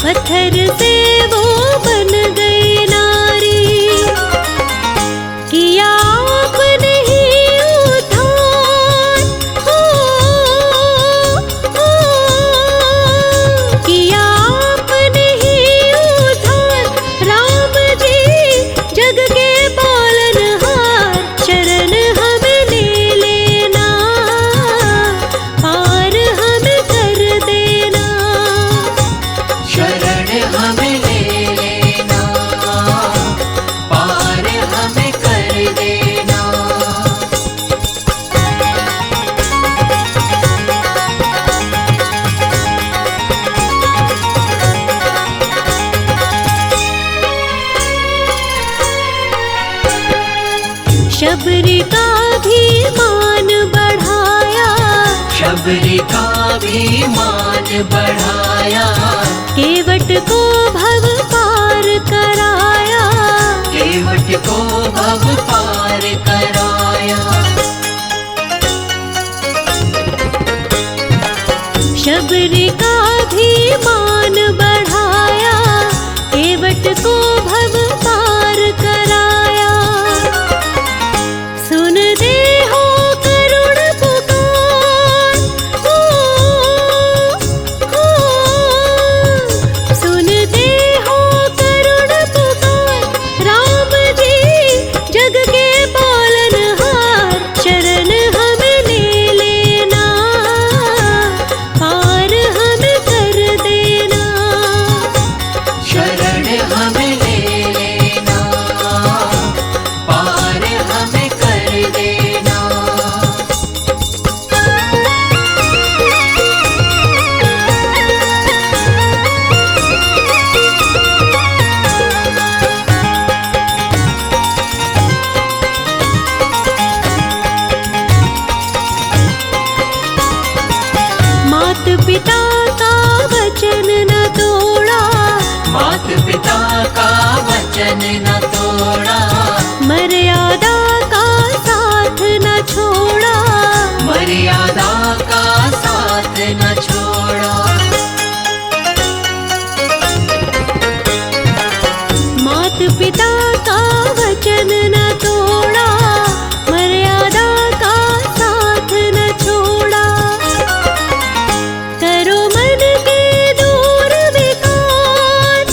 पत्थर से वो बन गई नारी, किया आपने ही उद्धार, किया आपने ही उद्धार। राम जी जग के पालनहार, शरण हमें ले लेना, पार हमें कर देना। शरण हमें ले लेना, पार हमें कर देना। शबरी का भी मान बढ़ाया, शबरी का भी मान बढ़ाया, केवट को भव पार कराया, केवट को भव पार कराया। शबरी का भी मान बढ़ाया, केवट को भव पार कराया। सुन दे हो करुण पुकार, सुन दे हो करुण पुकार। राम जी जग के पालनहार, शरण हमें ले लेना, पार हमें कर देना। शरण हमें ले लेना, पार हमें कर देना। मात पिता का वचन न तोड़ा, मात पिता का वचन न तोड़ा, मर्यादा का साथ न छोड़ा, मर्यादा का साथ न छोड़ा। मात पिता का वचन न तोड़ा, मर्यादा का साथ न छोड़ा। करो मन के दूर विकार,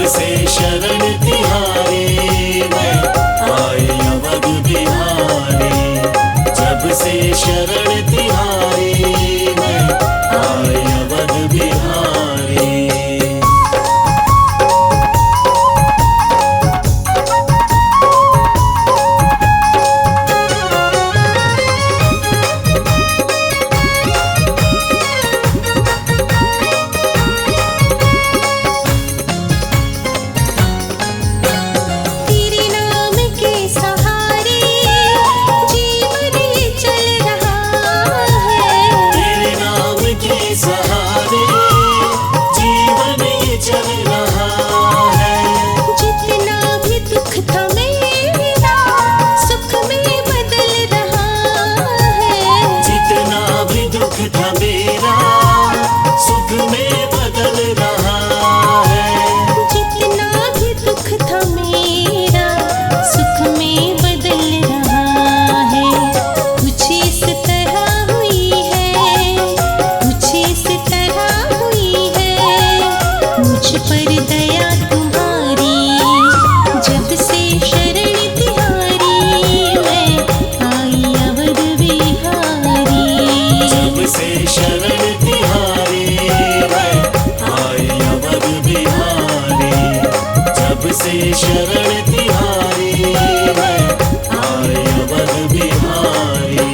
जब से शरण तिहारी मैं आई अवध बिहारी, जब से शरण तिहारी मैं आई अवध बिहारी। तेरे नाम के सहारे जीवन ये चल रहा है, तेरे नाम के सहारे जीवन ये चल रहा है। जितना भी दुख था मेरा सुख में बदल रहा है, जितना भी दुख था मेरा सुख में बदल रहा है। जितना भी दुख था मेरा सुख में बदल रहा है। कुछ इस तरह हुई है, कुछ इस तरह हुई है मुझ पर दया तुम्हारी, जब से शरण तिहारी मैं आई अवध बिहारी। जब से शरण तिहारी मैं आई अवध बिहारी, जब से शरण तिहारी मैं आई अवध बिहारी।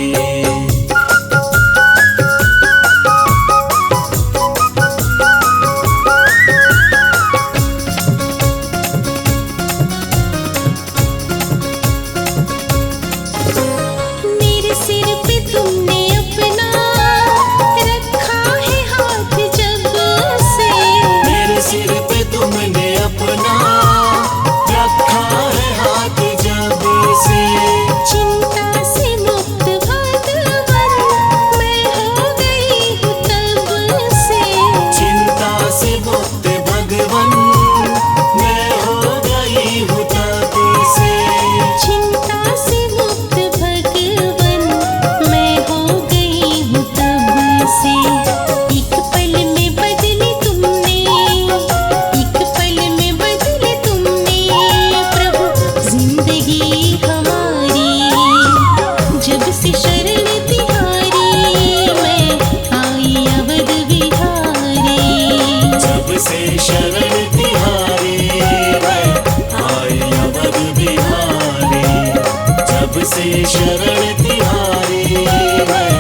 मेरे सिर पे तुमने अपना रखा है हाथ जब से, मेरे सिर पे तुमने अपना रखा है हाथ जब से। चिंता से मुक्त भगवन मैं हो गई हूँ तब से। चिंता से मुक्त भगवन मैं हो गई हूँ तब से। चिंता से मुक्त भगवन मैं हो गई हूँ तब से। एक पल में बदली तुमने, एक पल में बदली तुमने प्रभु जिंदगी हमारी। जब से शरण तिहारी मैं आई अवध बिहारी। जब से शरण तिहारी मैं आई अवध बिहारी, जब से शरण तिहारी मैं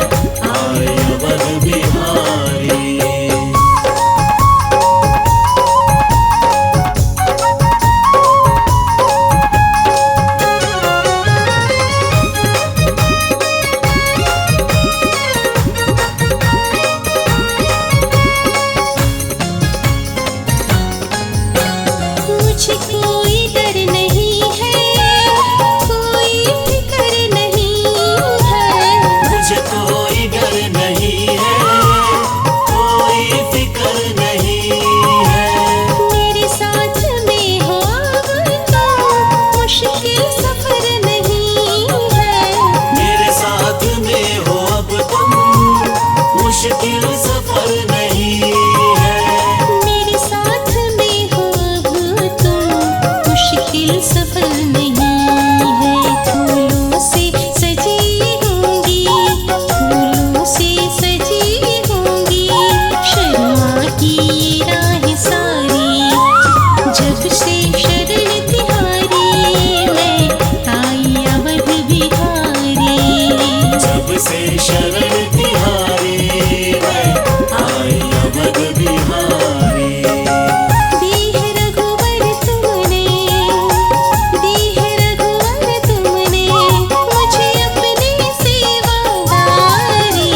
आई अवध बिहारी। मुझे कोई डर नहीं है, कोई फिक्र नहीं है, मुझे कोई डर नहीं है, कोई फिक्र नहीं है। मेरे साथ में हो अब तो मुश्किल सफर नहीं है। मेरे साथ में हो अब तुम मुश्किल सफर नहीं है। मेरे साथ में हो अब तुम मुश्किल सफर नहीं है। फूलों से सजी होंगी, फूलों से सजी होंगी शर्मा की ये राह सारी। जब से शरण तिहारी मैं आई अवध बिहारी। जब से शरण तिहारी मैं आई अवध बिहारी। दी है रघुवर तुमने, दी है रघुवर तुमने मुझे अपनी सेवादारी।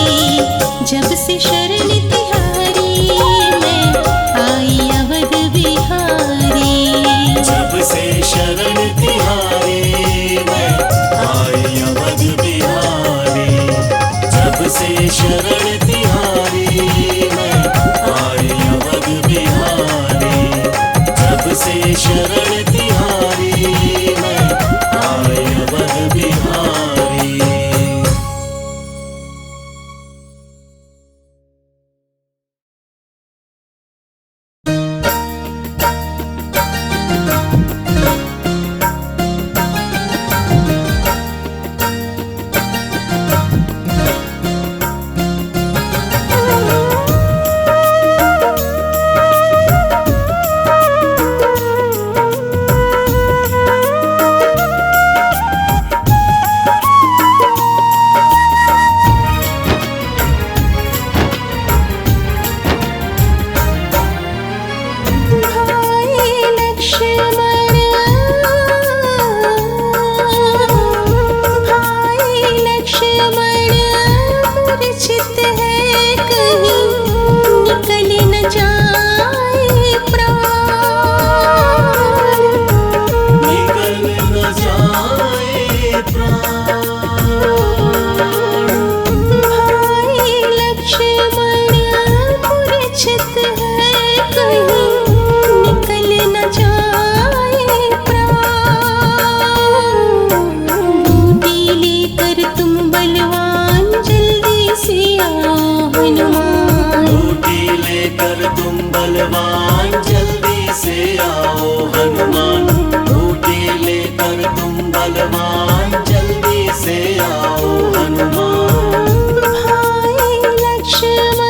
जब से शरण तिहारी मैं आई अवध बिहारी। जब से शरण तिहारी मैं आई अवध बिहारी, जब से शरण तिहारी मैं आई अवध बिहारी, जब से शरण तिहारी मैं आई अवध बिहारी। जाए प्राण, निकल न जाए प्राण। भाई लक्ष्मण मूर्छित है कहीं, निकल न जाए प्राण। बूटी लेकर तुम बलवान जल्दी से आओ हनुमान, बूटी लेकर तुम बलवान जल्दी से आओ हनुमान। बूटी लेकर तुम बलवान जल्दी से आओ हनुमान। भाई लक्ष्मण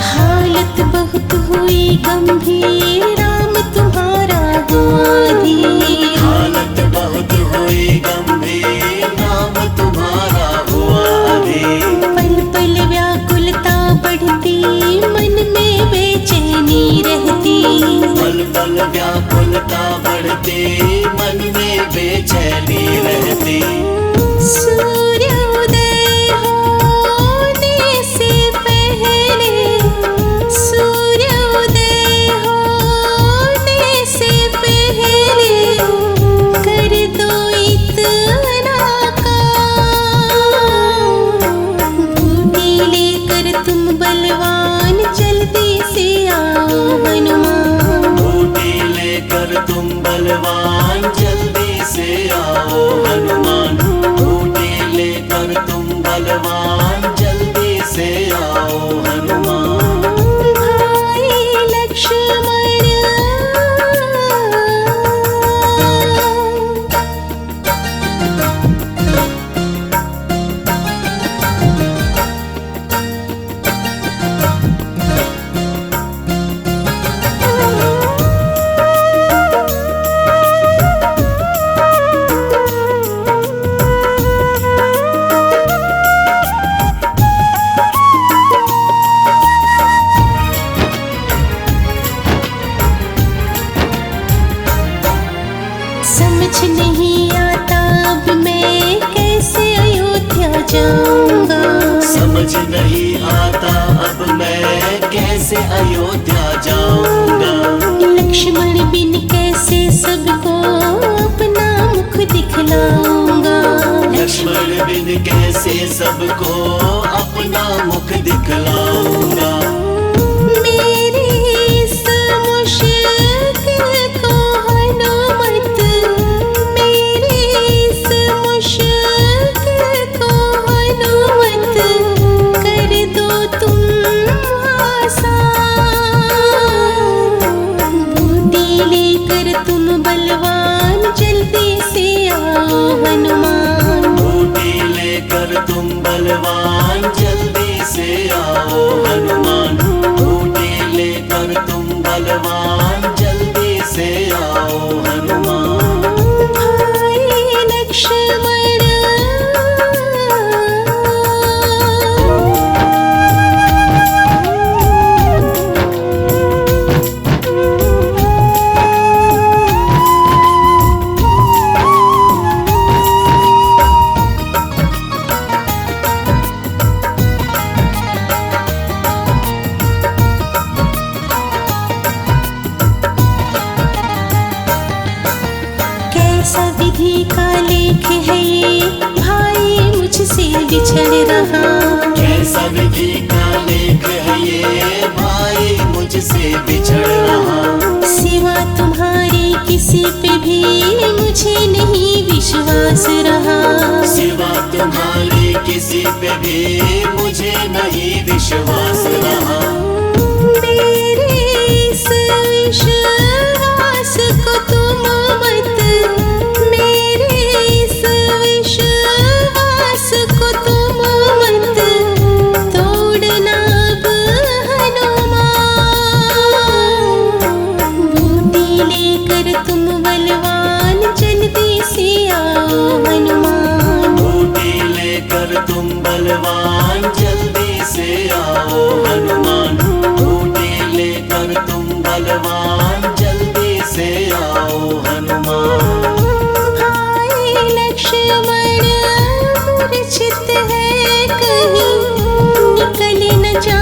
हालत बहुत हुई गंभीर, राम तुम्हारा हुआ धीर। हालत बहुत हुई गंभीर, नाम तुम्हारा हुआ अधीर। पल पल व्याकुलता बढ़ती, मन में बेचैनी रहती। पल पल व्याकुलता बढ़ती, मन में बेचैनी रहती। सूर्योदय होने से पहले, सूर्योदय होने से पहले कर दो इतना काम। बूटी लेकर तुम बलवान जल्दी से आओ हनुमान, बूटी लेकर तुम बलवान जल्दी से आओ हनुमान। बूटी लेकर तुम बलवान जल्दी से आओ हनुमान। भाई लक्ष्मण समझ नहीं आता अब मैं कैसे अयोध्या जाऊंगा। समझ नहीं आता अब मैं कैसे अयोध्या जाऊंगा। लक्ष्मण बिन कैसे सबको अपना मुख दिखलाऊंगा। लक्ष्मण बिन कैसे सबको अपना मुख दिखलाऊंगा। मेरी इस मुश्किल को हनुमत, मेरी इस मुश्किल को हनुमत कर दो तुम आसान। बूटी लेकर तुम बलवान जल्दी से आओ हनुमान, बूटी लेकर तुम बलवान जल्दी से आओ हनुमान। बूटी लेकर तुम बलवान जल्दी से आओ हनुमान। भाई लक्ष्मण कैसा विधि का लेख है ये, भाई मुझसे बिछड़ रहा। कैसा विधि का लेख है ये, भाई मुझसे बिछड़ रहा। सिवा तुम्हारे किसी पे भी मुझे नहीं विश्वास रहा। सिवा तुम्हारे किसी पे भी मुझे नहीं विश्वास रहा। मेरे इस विश्वास को तुम मत, मेरे इस विश्वास को तुम मत तोड़ना अब हनुमान। बूटी लेकर अमर मूर्छित है कहीं निकल न जा